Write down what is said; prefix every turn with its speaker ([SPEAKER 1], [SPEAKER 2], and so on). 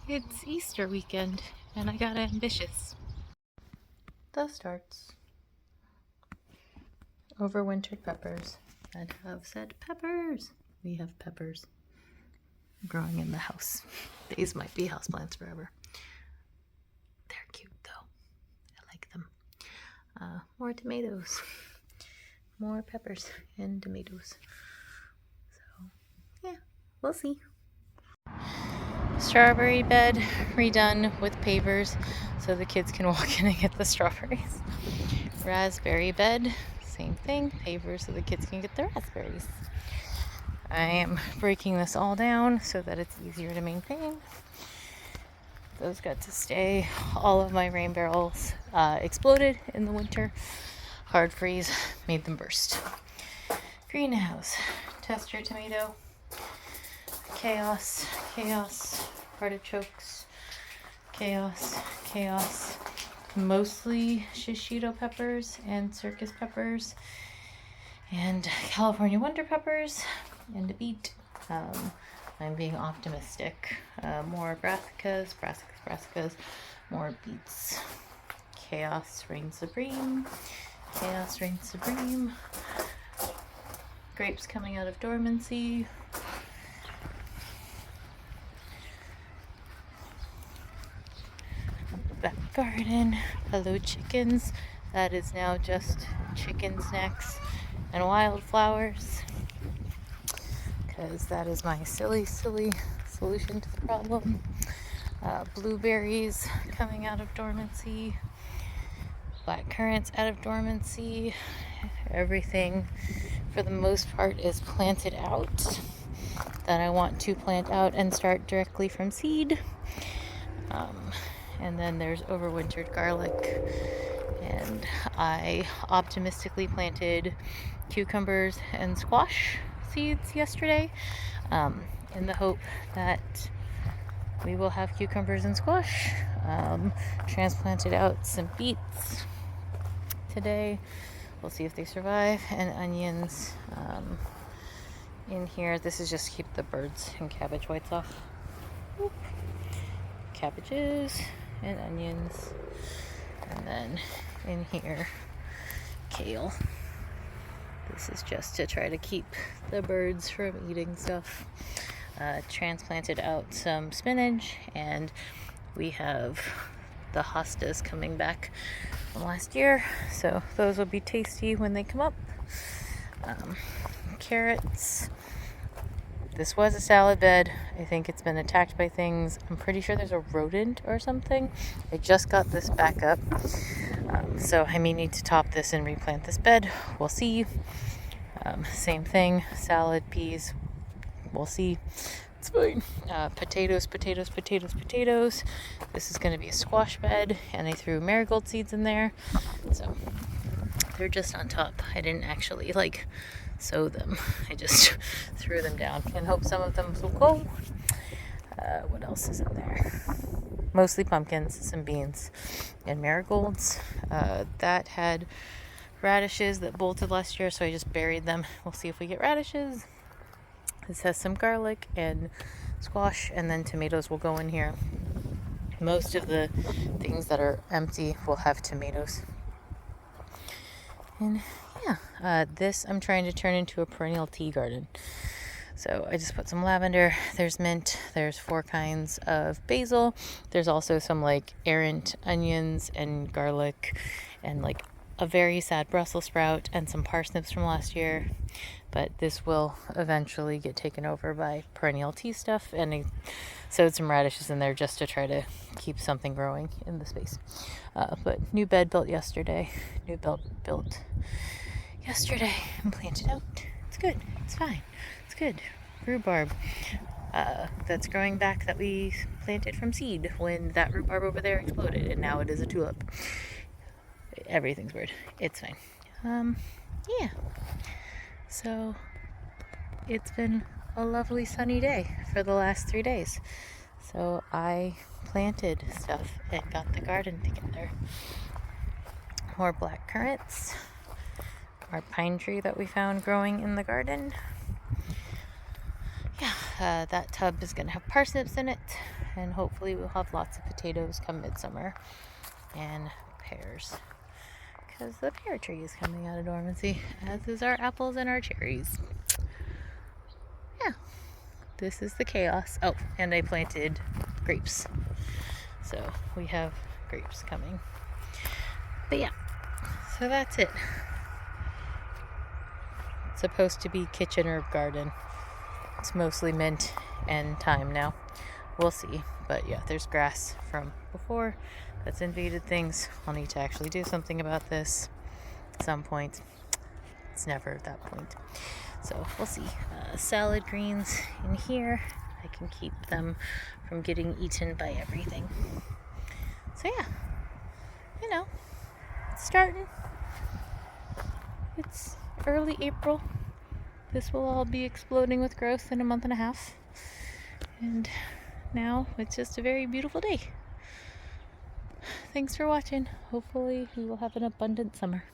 [SPEAKER 1] It's Easter weekend, and I got ambitious. The starts. Overwintered peppers that have said peppers. We have peppers growing in the house. These might be houseplants forever. They're cute though. I like them. More tomatoes. More peppers and tomatoes. So, yeah, we'll see. Strawberry bed redone with pavers so the kids can walk in and get the strawberries. Raspberry bed, same thing, pavers so the kids can get the raspberries. I am breaking this all down so that it's easier to maintain. Those got to stay. All of my rain barrels exploded in the winter. Hard freeze made them burst. Greenhouse, tester tomato, chaos, artichokes, chaos, mostly shishito peppers and circus peppers and California wonder peppers and a beet. I'm being optimistic. More brassicas, more beets. Chaos reigns supreme. Grapes coming out of dormancy. Back garden. Hello chickens. That is now just chicken snacks and wildflowers, because that is my silly solution to the problem. Blueberries coming out of dormancy. Black currants out of dormancy. Everything for the most part is planted out that I want to plant out and start directly from seed. And then there's overwintered garlic, and I optimistically planted cucumbers and squash seeds yesterday, in the hope that we will have cucumbers and squash. Transplanted out some beets today. We'll see if they survive, and onions in here. This is just to keep the birds and cabbage whites off. Oop. Cabbages and onions, and then in here kale. This is just to try to keep the birds from eating stuff. Transplanted out some spinach, and we have the hostas coming back from last year, so those will be tasty when they come up. Carrots. This was a salad bed. I think it's been attacked by things. I'm pretty sure there's a rodent or something. I just got this back up, so I may need to top this and replant this bed. We'll see. Same thing, salad, peas. We'll see. It's fine. Potatoes. This is going to be a squash bed, and I threw marigold seeds in there, so they're just on top. I didn't actually sow them. I just threw them down and hope some of them will go. What else is in there? Mostly pumpkins, some beans, and marigolds. That had radishes that bolted last year, so I just buried them. We'll see if we get radishes. This has some garlic and squash, and then tomatoes will go in here. Most of the things that are empty will have tomatoes. And yeah, this I'm trying to turn into a perennial tea garden. So I just put some lavender, there's mint, there's 4 kinds of basil. There's also some errant onions and garlic, and a very sad Brussels sprout and some parsnips from last year. But this will eventually get taken over by perennial tea stuff, and I sowed some radishes in there just to try to keep something growing in the space. But new bed built yesterday. And planted out. It's good. It's fine. It's good. Rhubarb that's growing back that we planted from seed when that rhubarb over there exploded, and now it is a tulip. Everything's weird. It's fine. Yeah. So it's been a lovely sunny day for the last 3 days. So I planted stuff and got the garden together. More black currants. Our pine tree that we found growing in the garden. Yeah, that tub is going to have parsnips in it, and hopefully we'll have lots of potatoes come midsummer, and pears, because the pear tree is coming out of dormancy, as is our apples and our cherries. Yeah, this is the chaos. Oh, and I planted grapes, so we have grapes coming. But yeah, so that's it. It's supposed to be kitchen herb garden. It's mostly mint and thyme now. We'll see. But yeah, there's grass from before that's invaded things. I'll need to actually do something about this at some point. It's never at that point. So we'll see. Salad greens in here. I can keep them from getting eaten by everything. So yeah, it's starting. It's early April. This will all be exploding with growth in a month and a half. And now it's just a very beautiful day. Thanks for watching. Hopefully we will have an abundant summer.